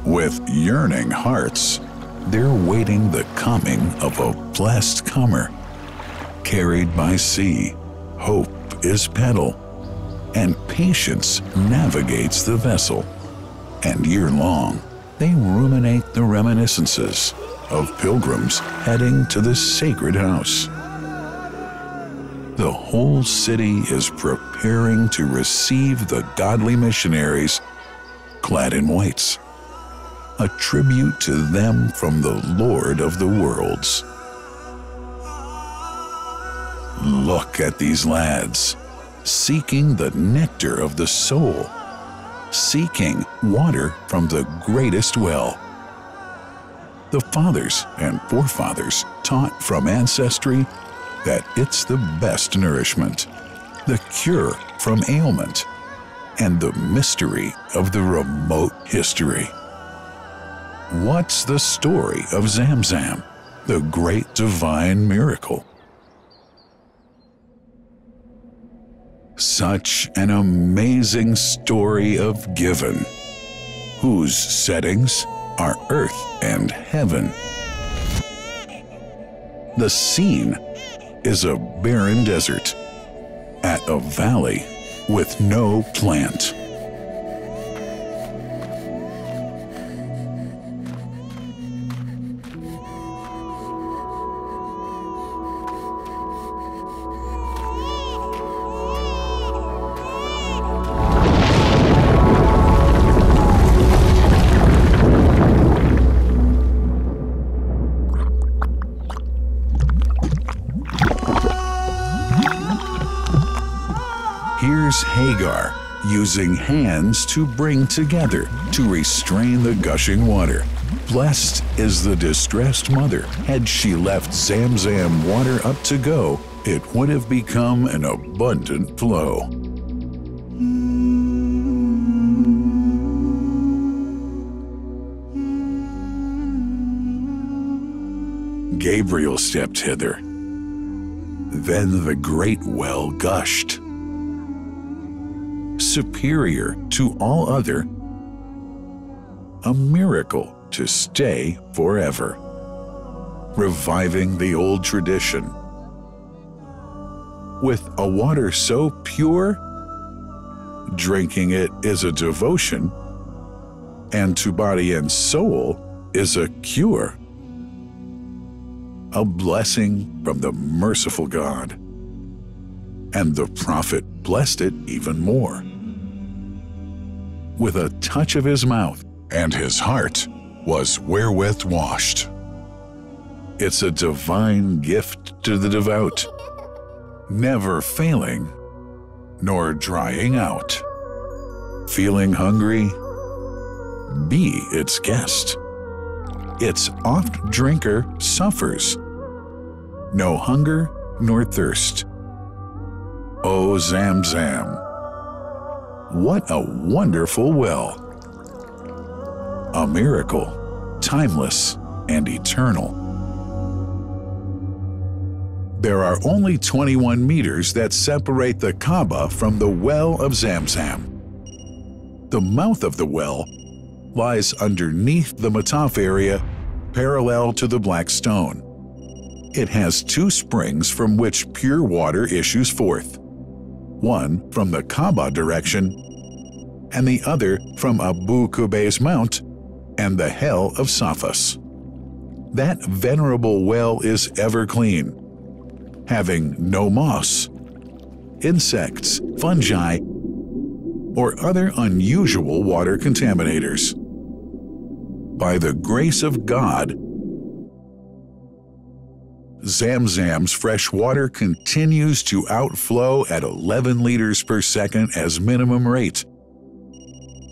With yearning hearts, they're waiting the coming of a blessed comer. Carried by sea, hope is paddle, and patience navigates the vessel. And year-long, they ruminate the reminiscences of pilgrims heading to the sacred house. The whole city is preparing to receive the godly missionaries clad in whites, a tribute to them from the Lord of the worlds. Look at these lads, seeking the nectar of the soul, seeking water from the greatest well. The fathers and forefathers taught from ancestry that it's the best nourishment, the cure from ailment, and the mystery of the remote history. What's the story of Zem-Zem, the great divine miracle? Such an amazing story of giving, whose settings are earth and heaven. The scene is a barren desert at a valley with no plant. Here's Hagar using hands to bring together to restrain the gushing water. Blessed is the distressed mother. Had she left Zem-Zem water up to go, it would have become an abundant flow. Gabriel stepped hither. Then the great well gushed, superior to all other, a miracle to stay forever, reviving the old tradition. With a water so pure, drinking it is a devotion, and to body and soul is a cure, a blessing from the merciful God. And the prophet blessed it even more. With a touch of his mouth, and his heart was wherewith washed. It's a divine gift to the devout, never failing nor drying out. Feeling hungry? Be its guest. Its oft drinker suffers no hunger nor thirst. O Zem-Zem, what a wonderful well! A miracle, timeless and eternal. There are only 21 meters that separate the Kaaba from the well of Zem-Zem. The mouth of the well lies underneath the Mataf area, parallel to the Black Stone. It has two springs from which pure water issues forth, one from the Kaaba direction and the other from Abu Qubay's Mount and the Hell of Safas. That venerable well is ever clean, having no moss, insects, fungi, or other unusual water contaminators. By the grace of God, Zem-Zem's fresh water continues to outflow at 11 liters per second as minimum rate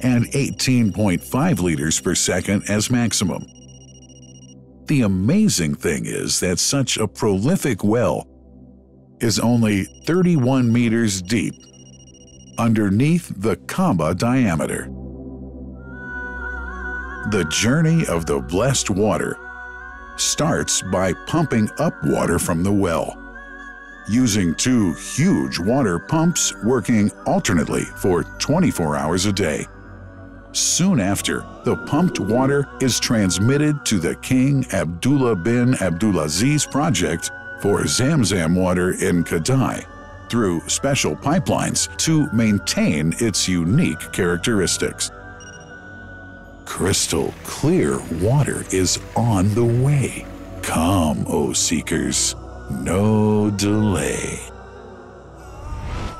and 18.5 liters per second as maximum. The amazing thing is that such a prolific well is only 31 meters deep, underneath the Kaaba diameter. The journey of the blessed water starts by pumping up water from the well, using 2 huge water pumps working alternately for 24 hours a day. Soon after, the pumped water is transmitted to the King Abdullah bin Abdulaziz project for Zem-Zem water in Kadai through special pipelines to maintain its unique characteristics. Crystal clear water is on the way. Come, O seekers, no delay.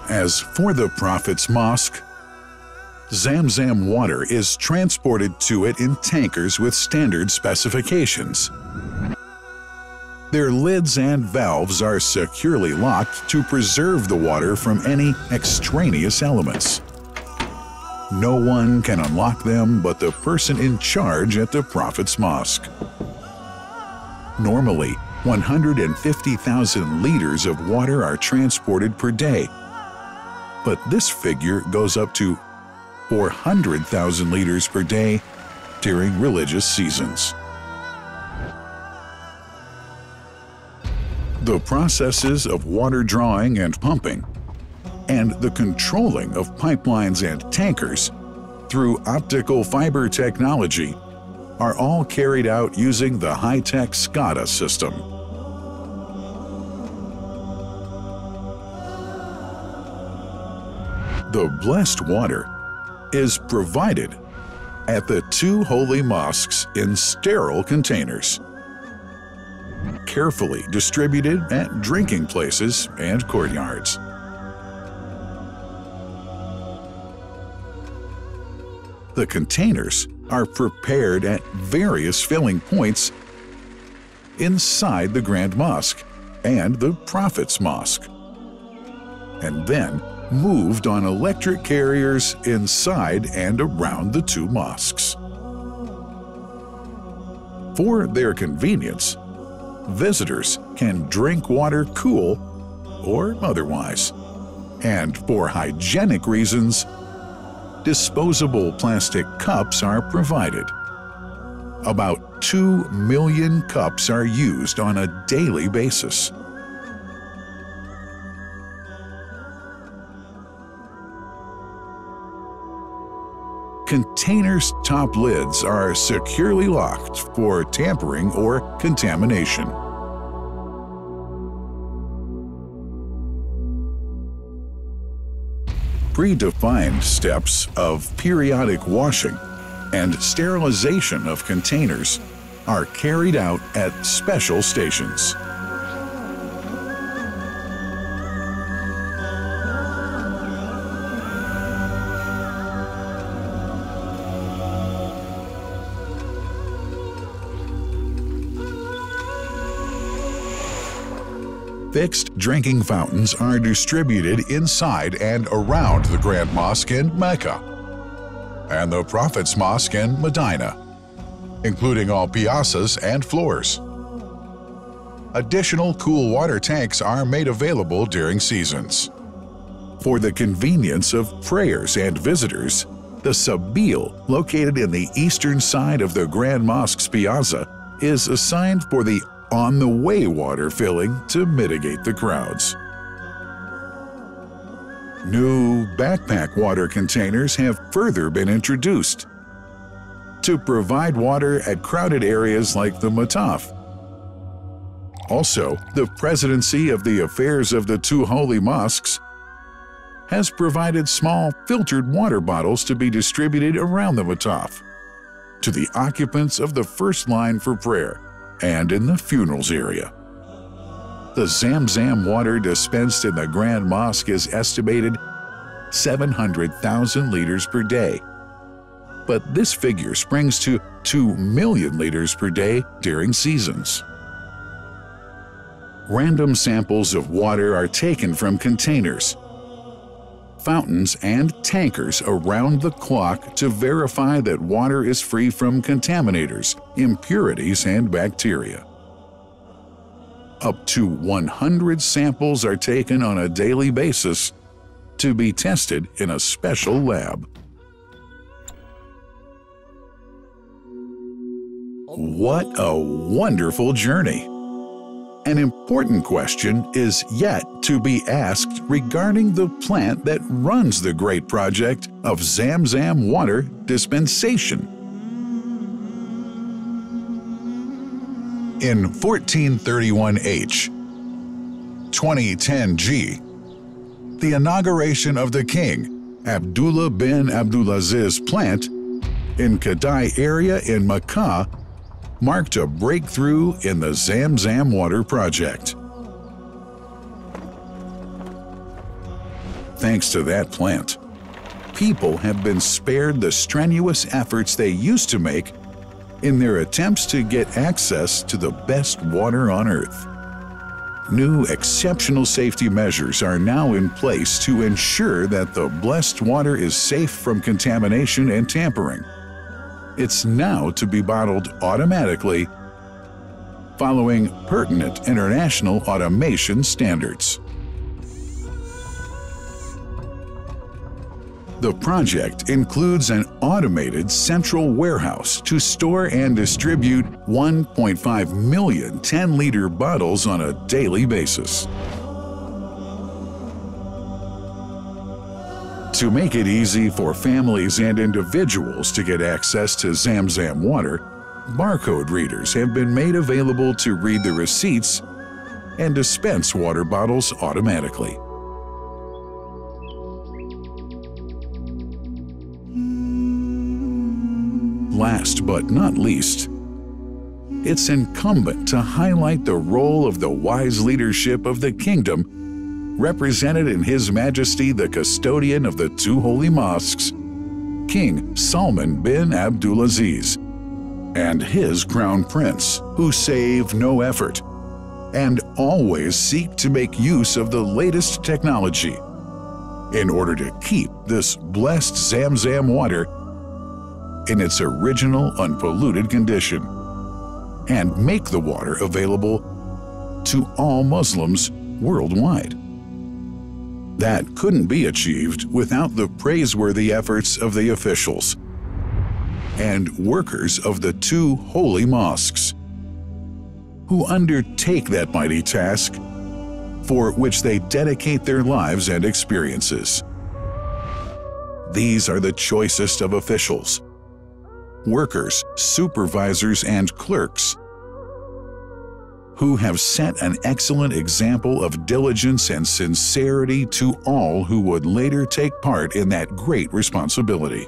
As for the Prophet's Mosque, Zem-Zem water is transported to it in tankers with standard specifications. Their lids and valves are securely locked to preserve the water from any extraneous elements. No one can unlock them but the person in charge at the Prophet's Mosque. Normally, 150,000 liters of water are transported per day, but this figure goes up to 400,000 liters per day during religious seasons. The processes of water drawing and pumping, and the controlling of pipelines and tankers through optical fiber technology are all carried out using the high-tech SCADA system. The blessed water is provided at the 2 holy mosques in sterile containers, carefully distributed at drinking places and courtyards. The containers are prepared at various filling points inside the Grand Mosque and the Prophet's Mosque, and then moved on electric carriers inside and around the 2 mosques. For their convenience, visitors can drink water cool or otherwise, and for hygienic reasons, disposable plastic cups are provided. About 2 million cups are used on a daily basis. Containers' top lids are securely locked for tampering or contamination. Predefined steps of periodic washing and sterilization of containers are carried out at special stations. Fixed drinking fountains are distributed inside and around the Grand Mosque in Mecca and the Prophet's Mosque in Medina, including all piazzas and floors. Additional cool water tanks are made available during seasons. For the convenience of prayers and visitors, the Sabil, located in the eastern side of the Grand Mosque's piazza, is assigned for the on-the-way water filling to mitigate the crowds. New backpack water containers have further been introduced to provide water at crowded areas like the Mataf. Also, the Presidency of the Affairs of the 2 Holy Mosques has provided small filtered water bottles to be distributed around the Mataf to the occupants of the first line for prayer and in the funerals area. The Zem-Zem water dispensed in the Grand Mosque is estimated 700,000 liters per day, but this figure springs to 2 million liters per day during seasons. Random samples of water are taken from containers, fountains and tankers around the clock to verify that water is free from contaminators, impurities, and bacteria. Up to 100 samples are taken on a daily basis to be tested in a special lab. What a wonderful journey! An important question is yet to be asked regarding the plant that runs the great project of Zem-Zem water dispensation. In 1431H, 2010G, the inauguration of the king, Abdullah bin Abdulaziz plant in Kadai area in Makkah marked a breakthrough in the Zem-Zem water project. Thanks to that plant, people have been spared the strenuous efforts they used to make in their attempts to get access to the best water on earth. New exceptional safety measures are now in place to ensure that the blessed water is safe from contamination and tampering. It's now to be bottled automatically following pertinent international automation standards. The project includes an automated central warehouse to store and distribute 1.5 million 10-liter bottles on a daily basis. To make it easy for families and individuals to get access to Zem-Zem water, barcode readers have been made available to read the receipts and dispense water bottles automatically. Last but not least, it's incumbent to highlight the role of the wise leadership of the kingdom, represented in His Majesty the custodian of the two holy mosques, King Sultan bin Abdulaziz, and his crown prince, who save no effort and always seek to make use of the latest technology in order to keep this blessed Zem-Zem water in its original unpolluted condition and make the water available to all Muslims worldwide. That couldn't be achieved without the praiseworthy efforts of the officials and workers of the two holy mosques, who undertake that mighty task for which they dedicate their lives and experiences. These are the choicest of officials, workers, supervisors, and clerks, who have set an excellent example of diligence and sincerity to all who would later take part in that great responsibility.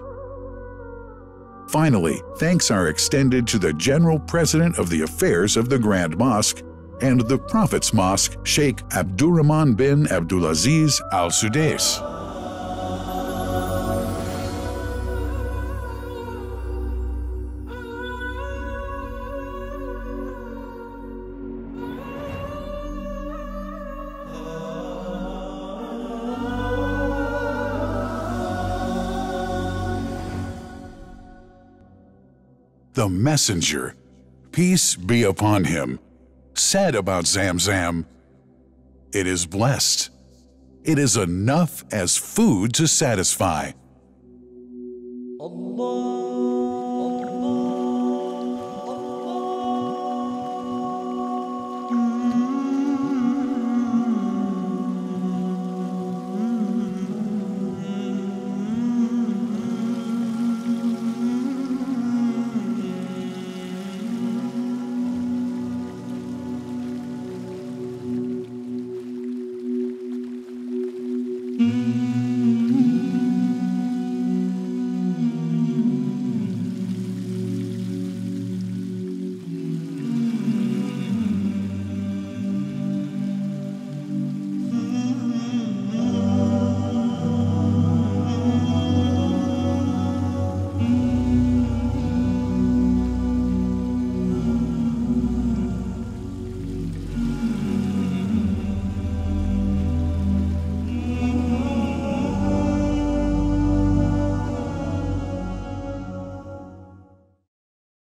Finally, thanks are extended to the General President of the Affairs of the Grand Mosque and the Prophet's Mosque, Sheikh Abdurrahman bin Abdulaziz Al Sudais. The messenger, peace be upon him, said about Zem-Zem, "It is blessed. It is enough as food to satisfy." Allah.